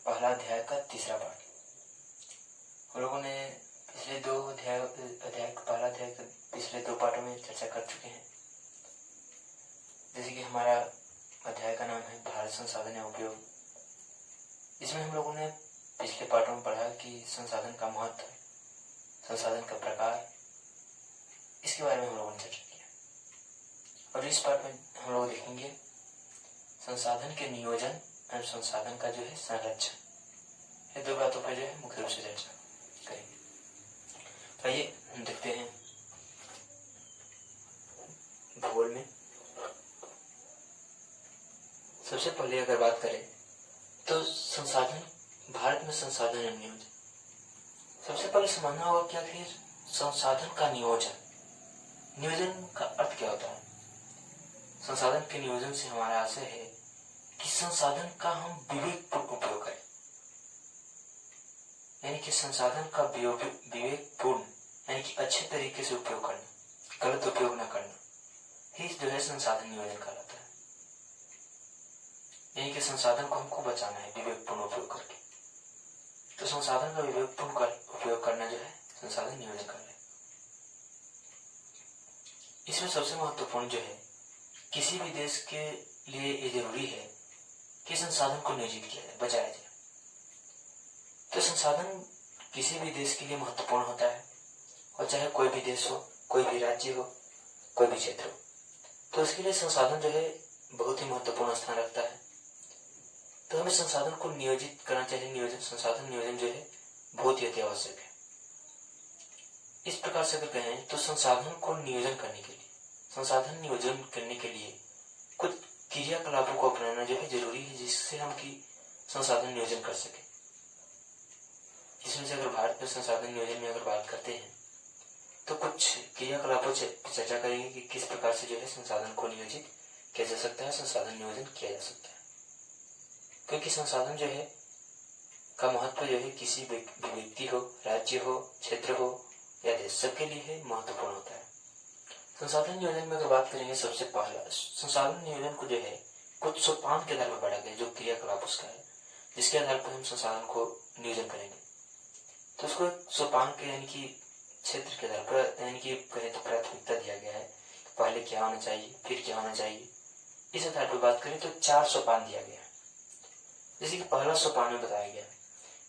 पहला अध्याय का तीसरा पाठ। हम लोगों ने पिछले दो अध्याय पहला अध्याय के पिछले दो पाठों में चर्चा कर चुके हैं। जैसे कि हमारा अध्याय का नाम है भारत संसाधन या उपयोग। इसमें हम लोगों ने पिछले पाठों में पढ़ा कि संसाधन का महत्व, संसाधन का प्रकार, इसके बारे में हम लोगों ने चर्चा किया। और इस पाठ में हम लोग देखेंगे संसाधन के नियोजन और संसाधन का जो है संरक्षण। ये दो बातों पर जो है मुख्य रूप से चर्चा करेंगे। तो आइए हम देखते हैं भूगोल में। सबसे पहले अगर बात करें तो संसाधन, भारत में संसाधन एवं नियोजन। सबसे पहले समझना होगा क्या कि संसाधन का नियोजन, नियोजन का अर्थ क्या होता है। संसाधन के नियोजन से हमारा आशय है कि संसाधन का हम विवेकपूर्ण उपयोग करें, यानी कि संसाधन का विवेकपूर्ण यानी कि अच्छे तरीके से उपयोग करना, गलत उपयोग न करना ही जो है संसाधन नियोजन कहलाता है। यानी कि संसाधन को हमको बचाना है विवेकपूर्ण उपयोग करके। तो संसाधन का विवेकपूर्ण उपयोग करना जो है संसाधन नियोजन करना है। इसमें सबसे महत्वपूर्ण जो है, किसी भी देश के लिए ये जरूरी है कि संसाधन को नियोजित किया जाए, बचाया जाए। तो संसाधन किसी भी देश के लिए महत्वपूर्ण होता है, और चाहे कोई भी देश हो, कोई भी राज्य हो, कोई भी क्षेत्र हो, तो उसके लिए संसाधन जो है बहुत ही महत्वपूर्ण स्थान रखता है। तो हमें संसाधन को नियोजित करना चाहिए। संसाधन नियोजन जो है बहुत ही अति आवश्यक है। इस प्रकार से अगर कहें तो संसाधन को नियोजन करने के लिए, संसाधन नियोजन करने के लिए कुछ क्रियाकलापों को अपनाना जो है जरूरी है, जिससे हम की संसाधन नियोजन कर सके। इसमें से अगर भारत में संसाधन नियोजन में अगर बात करते हैं तो कुछ क्रियाकलापों से चर्चा करेंगे कि किस प्रकार से जो है संसाधन को नियोजित किया जा सकता है, संसाधन नियोजन किया जा सकता है। क्योंकि संसाधन जो है का महत्व जो है किसी व्यक्ति हो, राज्य हो, क्षेत्र हो या देश, सबके लिए है महत्वपूर्ण होता है। संसाधन नियोजन में अगर बात करेंगे, सबसे पहला संसाधन नियोजन को जो है कुछ सोपान के आधार पर बढ़ा गया, जो क्रियाकलाप उसका है, जिसके आधार पर हम संसाधन को नियोजन करेंगे। तो उसको सोपान के यानी कि क्षेत्र के आधार पर, यानी कि कहें तो प्राथमिकता दिया गया है। पहले क्या होना चाहिए, फिर क्या होना चाहिए, इस आधार पर बात करें तो 4 सोपान दिया गया है। जैसे कि पहला सोपान में बताया गया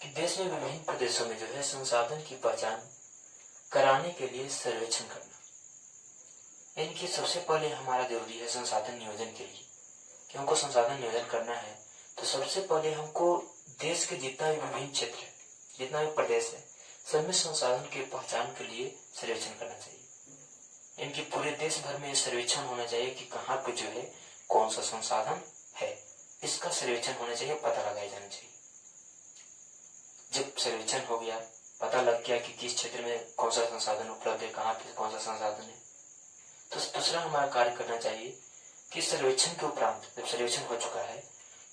कि देश में विभिन्न प्रदेशों में जो है संसाधन की पहचान कराने के लिए सर्वेक्षण करना। यानी कि सबसे पहले हमारा जरूरी है संसाधन नियोजन के लिए कि हमको संसाधन नियोजन करना है, तो सबसे पहले हमको देश के जितना भी विभिन्न क्षेत्र है, जितना भी प्रदेश है, सब में संसाधन के पहचान के लिए सर्वेक्षण करना चाहिए। इनके पूरे देश भर में सर्वेक्षण होना चाहिए कि कहाँ पे जो है कौन सा संसाधन है, इसका सर्वेक्षण होना चाहिए, पता लगाया जाना चाहिए। जब सर्वेक्षण हो गया, पता लग गया कि किस क्षेत्र में कौन सा संसाधन उपलब्ध है, कहाँ पे कौन सा संसाधन है, तो दूसरा हमारा कार्य करना चाहिए कि सर्वेक्षण के उपरांत, जब सर्वेक्षण हो चुका है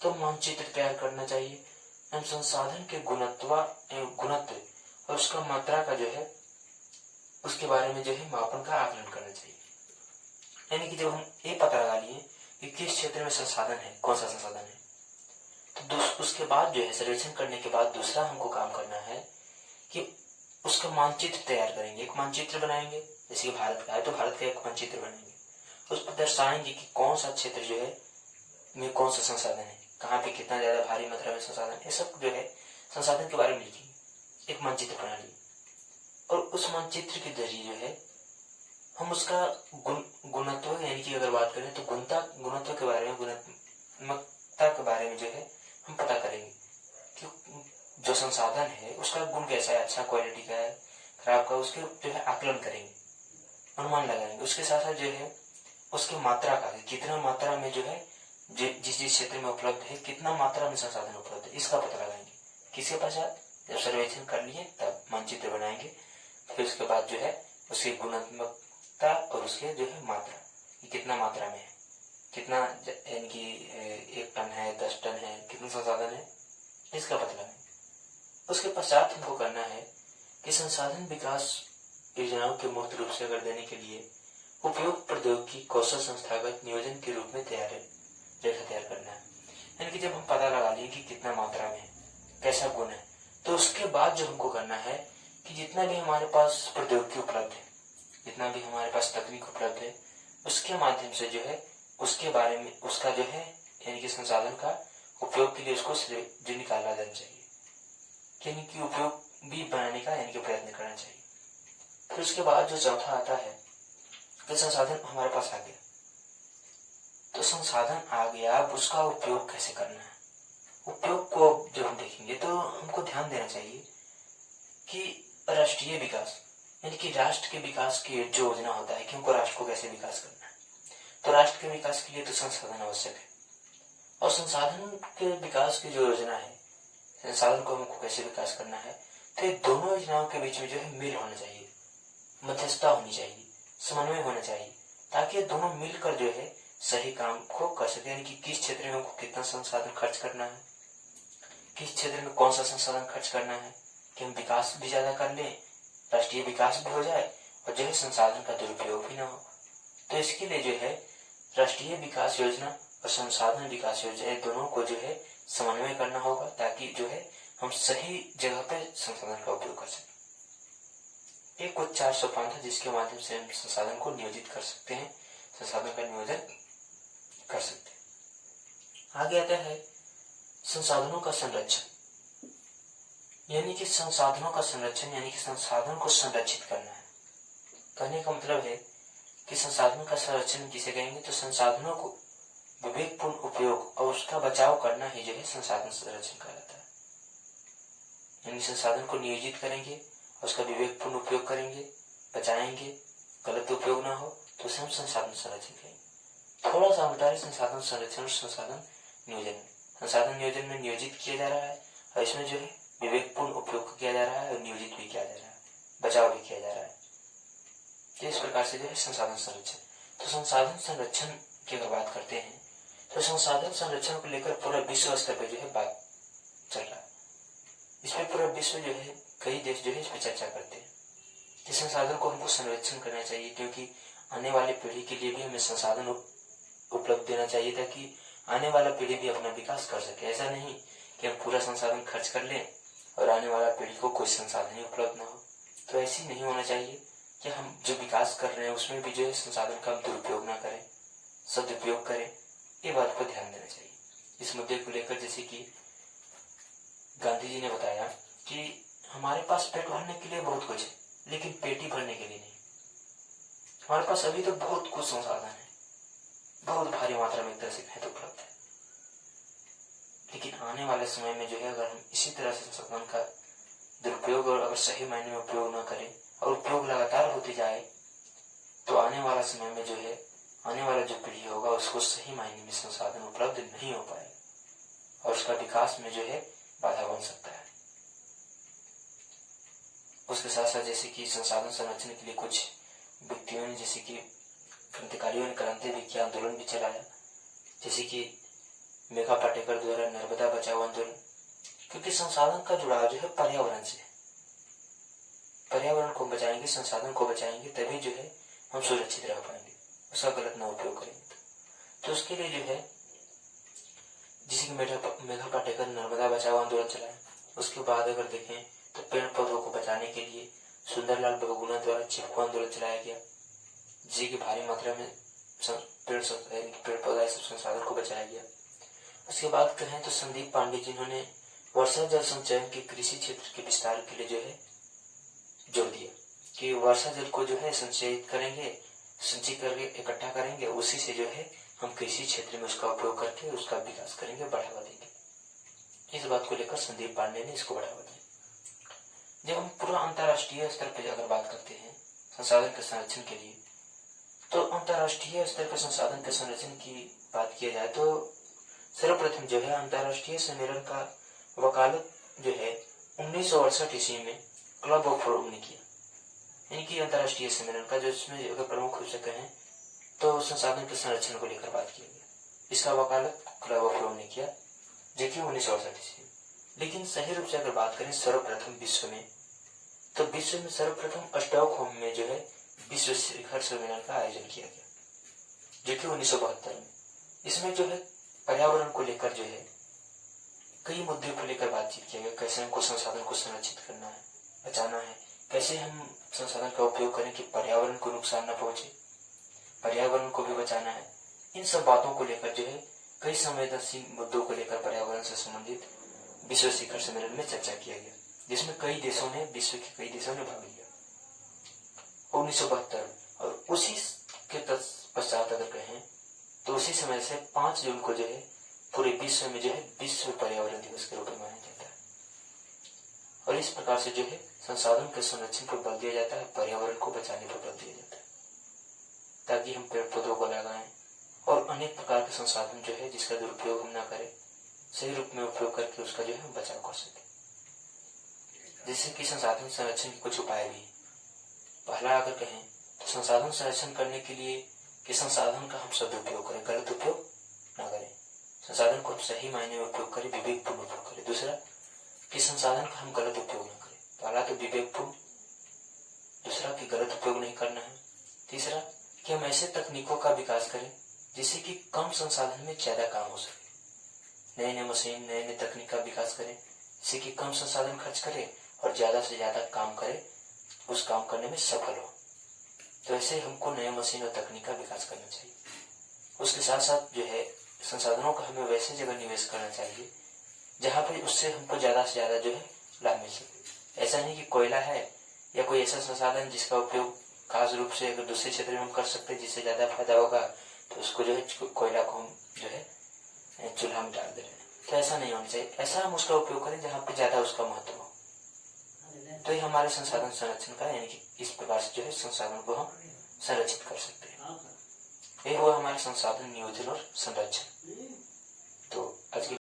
तो मानचित्र तैयार करना चाहिए। हम संसाधन के गुणत्व और उसका मात्रा का जो है उसके बारे में जो है मापन का आकलन करना चाहिए। यानी कि जब हम ये पता लगा लिए कि किस क्षेत्र में संसाधन है, कौन सा संसाधन है, तो उसके बाद जो है सर्वेक्षण करने के बाद दूसरा हमको काम करना है कि उसका मानचित्र तैयार करेंगे। एक मानचित्र बनाएंगे, जैसे कि भारत का है तो भारत का एक मानचित्र बनाएंगे, उस पर दर्शाएंगे कि कौन सा क्षेत्र जो है में कौन सा संसाधन है, कहाँ पे कितना ज्यादा भारी मात्रा में संसाधन, ये सब जो है संसाधन के बारे में लिखेंगे, एक मानचित्र बना लिए। और उस मानचित्र के जरिए जो है हम उसका गुणत्व यानी कि अगर बात करें तो गुणत्व के बारे में, गुणात्मकता के बारे में जो है हम पता करेंगे कि जो संसाधन है उसका गुण कैसा है, अच्छा क्वालिटी का है, खराब का, उसके जो है आकलन करेंगे, अनुमान लगाएंगे। उसके साथ साथ जो है उसकी मात्रा का, कितना मात्रा में जो है जिस क्षेत्र में उपलब्ध है, कितना मात्रा में संसाधन उपलब्ध है, इसका पता लगाएंगे। किसके पश्चात जब सर्वेक्षण कर लिए तब मानचित्र बनाएंगे। फिर उसके बाद जो है उसकी गुणात्मकता और उसके जो है मात्रा, कितना मात्रा में है, कितना यानी कि 1 टन है, 10 टन है, कितना संसाधन है, इसका पता लगाएंगे। उसके पश्चात हमको करना है कि संसाधन विकास योजनाओं के मूर्त रूप से अगर देने के लिए उपयोग प्रौद्योगिकी कौशल संस्थागत नियोजन के रूप में रेखा तैयार करना है। यानी कि जब हम पता लगा लिए कि कितना मात्रा में, कैसा गुण है। तो उसके बाद जो हमको करना है कि जितना भी हमारे पास प्रौद्योगिकी उपलब्ध है, जितना भी हमारे पास तकनीक उपलब्ध है, उसके माध्यम से जो है उसके बारे में उसका जो है यानी कि संसाधन का उपयोग के लिए उसको जो निकाला जाना चाहिए, यानी कि उपयोग भी बनाने का यानी कि प्रयत्न करना चाहिए। फिर उसके बाद जो चौथा आता है कि संसाधन हमारे पास आ गया, तो संसाधन आ गया, अब उसका उपयोग कैसे करना है। उपयोग को जब हम देखेंगे तो हमको ध्यान देना चाहिए कि राष्ट्रीय विकास यानी कि राष्ट्र के विकास की जो योजना होता है कि हमको राष्ट्र को कैसे विकास करना है। तो राष्ट्र के विकास के लिए तो संसाधन आवश्यक है, और संसाधन के विकास की जो योजना है, संसाधन को हमको कैसे विकास करना है, तो ये दोनों योजनाओं के बीच में जो है मेल होना चाहिए, मध्यस्थता होनी चाहिए, समन्वय होना चाहिए, ताकि दोनों मिलकर जो है सही काम को कर सके। यानी कि किस क्षेत्र में हमको कितना संसाधन खर्च करना है, किस क्षेत्र में कौन सा संसाधन खर्च करना है कि हम विकास भी ज्यादा कर लें, राष्ट्रीय विकास भी हो जाए और जो है संसाधन का दुरुपयोग भी ना हो। तो इसके लिए जो है राष्ट्रीय विकास योजना और संसाधन विकास योजना दोनों को जो है समन्वय करना होगा, ताकि जो है हम सही जगह पे संसाधन का उपयोग कर सकें। एक कुछ 4 सोपान था जिसके माध्यम से हम संसाधन को नियोजित कर सकते हैं, संसाधन का नियोजन कर सकते हैं। आगे आता है संसाधनों का संरक्षण, यानी कि संसाधनों का संरक्षण यानी कि संसाधन को संरक्षित करना है। कहने का मतलब है कि संसाधन का संरक्षण किसे कहेंगे, तो संसाधनों को विवेकपूर्ण उपयोग और उसका बचाव करना ही जो है संसाधन संरक्षण कहलाता है। यानी संसाधन को नियोजित करेंगे और उसका विवेकपूर्ण उपयोग करेंगे, बचाएंगे, गलत उपयोग ना हो, तो उसे हम संसाधन संरक्षण कहेंगे। थोड़ा सा बता रहे संसाधन संरक्षण और संसाधन नियोजन में। संसाधन नियोजन में नियोजित किया जा रहा है और इसमें जो है विवेकपूर्ण उपयोग किया जा रहा है और नियोजित भी किया जा रहा है, बचाव भी किया जा रहा है। इस प्रकार से जो है संसाधन संरक्षण। तो संसाधन संरक्षण की अगर बात करते हैं तो संसाधन संरक्षण को लेकर पूरा विश्व स्तर पर जो है बात चल रहा है। इसमें पूरा विश्व जो है कई देश जो है इस पर चर्चा करते हैं कि संसाधन को हमको संरक्षण करना चाहिए, क्योंकि आने वाली पीढ़ी के लिए भी हमें संसाधन उपलब्ध देना चाहिए ताकि आने वाला पीढ़ी भी अपना विकास कर सके। ऐसा नहीं कि हम पूरा संसाधन खर्च कर लें और आने वाला पीढ़ी को कोई संसाधन ही उपलब्ध ना हो। तो ऐसी नहीं होना चाहिए कि हम जो विकास कर रहे हैं उसमें भी जो है संसाधन का दुरुपयोग ना करें, सदुपयोग करें। ये बात पर ध्यान देना चाहिए। इस मुद्दे को लेकर जैसे कि गांधी जी ने बताया कि हमारे पास पेट भरने के लिए बहुत कुछ है, लेकिन पेट ही भरने के लिए नहीं। हमारे पास अभी तो बहुत कुछ संसाधन है, बहुत भारी मात्रा में एक तरह से कहें तो उपलब्ध है, लेकिन आने वाले समय में जो है अगर हम इसी तरह से संसाधन का दुरुपयोग और अगर सही मायने में उपयोग न करें और उपयोग लगातार होते जाए, तो आने वाला समय में जो है आने वाला जो पीढ़ी होगा उसको सही मायने में संसाधन उपलब्ध नहीं हो पाए और उसका विकास में जो है बाधा बन सकता है। उसके साथ साथ जैसे कि संसाधन संरक्षण के लिए कुछ व्यक्तियों ने जैसे कि क्रांतिकारियों ने क्रांति भी किया, आंदोलन भी चलाया, जैसे कि मेघा पाटेकर द्वारा नर्मदा बचाओ आंदोलन। क्योंकि संसाधन का जुड़ाव जो है पर्यावरण से, पर्यावरण को बचाएंगे, संसाधन को बचाएंगे तभी जो है हम सुरक्षित रह पाएंगे, उसका गलत ना उपयोग करेंगे। तो उसके लिए जो है जैसे कि मेघा पाटेकर नर्मदा बचाओ आंदोलन चलाया। उसके बाद अगर देखें तो पेड़ पौधों को बचाने के लिए सुंदरलाल बहुगुणा द्वारा चिपको आंदोलन चलाया गया, जिससे कि भारी मात्रा में पेड़ पौधा सब संसाधन को बचाया गया। उसके बाद कहें तो संदीप पांडे जिन्होंने वर्षा जल संचयन के कृषि क्षेत्र के विस्तार के लिए जो है जोर दिया कि वर्षा जल को जो है संचयित करेंगे, संचय करके इकट्ठा करेंगे, उसी से जो है हम कृषि क्षेत्र में उसका उपयोग करके उसका विकास करेंगे, बढ़ावा देंगे। इस बात को लेकर संदीप पांडे ने इसको बढ़ावा दिया। जब हम पूरा अंतर्राष्ट्रीय स्तर पर अगर बात करते हैं संसाधन के संरक्षण के लिए, तो अंतर्राष्ट्रीय स्तर पर संसाधन के संरक्षण की बात किया जाए तो सर्वप्रथम जो है अंतर्राष्ट्रीय सम्मेलन का वकालत जो है 1968 ईस्वी में क्लब ऑफ रोम ने किया। यानी कि अंतर्राष्ट्रीय सम्मेलन का जो इसमें अगर प्रमुख रूप से कहें तो संसाधन के संरक्षण को लेकर बात किया गया। इसका वकालत क्लब ऑफ रोम ने किया, जो कि 1968 ईस्वी। लेकिन सही रूप से अगर बात करें सर्वप्रथम विश्व में, तो विश्व में सर्वप्रथम स्टॉकहोम में जो है विश्व शिखर सम्मेलन का आयोजन किया गया, जो कि 1972 में। इसमें जो है पर्यावरण को लेकर जो है कई मुद्दों को लेकर बातचीत किया गया, कैसे हमको संसाधन को संरक्षित करना है, बचाना है, कैसे हम संसाधन का उपयोग करें कि पर्यावरण को नुकसान न पहुंचे, पर्यावरण को भी बचाना है। इन सब बातों को लेकर जो है कई संवेदनशील मुद्दों को लेकर पर्यावरण से संबंधित विश्व शिखर सम्मेलन में चर्चा किया गया, जिसमें विश्व के कई देशों ने भाग लिया। 1972 और उसी के पश्चात अगर कहें तो उसी समय से 5 जून को जो है पूरे विश्व में जो है विश्व पर्यावरण दिवस के रूप में मनाया जाता है। और इस प्रकार से जो है संसाधन के संरक्षण पर बल दिया जाता है, पर्यावरण को बचाने पर बल दिया जाता है, ताकि हम पेड़ पौधों को लगाएं और अनेक प्रकार के संसाधन जो है जिसका दुरुपयोग हम न करें, सही रूप में उपयोग करके उसका जो है हम बचाव कर सकें। जैसे कि संसाधन संरक्षण के कुछ उपाय भी। पहला अगर कहें तो संसाधन संरक्षण करने के लिए कि संसाधन का हम सदुपयोग करें, गलत उपयोग न करें। संसाधन को हम सही मायने में उपयोग करें, विवेकपूर्ण उपयोग करें। दूसरा कि संसाधन का हम गलत उपयोग न करें। पहला तो विवेकपूर्ण, दूसरा कि गलत उपयोग नहीं करना है। तीसरा कि हम ऐसे तकनीकों का विकास करें जिससे कि कम संसाधन में ज्यादा काम हो सके। नए नए मशीन, नए नए तकनीक का विकास करें जिससे कि कम संसाधन खर्च करें और ज्यादा से ज्यादा काम करें, उस काम करने में सफल हो। तो ऐसे हमको नए मशीन और तकनीक का विकास करना चाहिए। उसके साथ साथ जो है संसाधनों का हमें वैसे जगह निवेश करना चाहिए जहाँ पर उससे हमको ज्यादा से ज्यादा जो है लाभ मिल सके। ऐसा नहीं कि कोयला है या कोई ऐसा संसाधन जिसका उपयोग खास रूप से अगर दूसरे क्षेत्र में हम कर सकते हैं जिससे ज्यादा फायदा होगा, तो उसको जो है कोयला को हम जो है चूल्हा में डाल दे रहे हैं। तो ऐसा नहीं होना चाहिए। ऐसा हम उसका उपयोग करें जहाँ पे ज्यादा उसका महत्व हो। तो ये हमारे संसाधन संरक्षण का, यानी कि इस प्रकार से जो है संसाधन को हम संरक्षित कर सकते हैं। ये हुआ हमारे संसाधन नियोजन और संरक्षण। तो आज की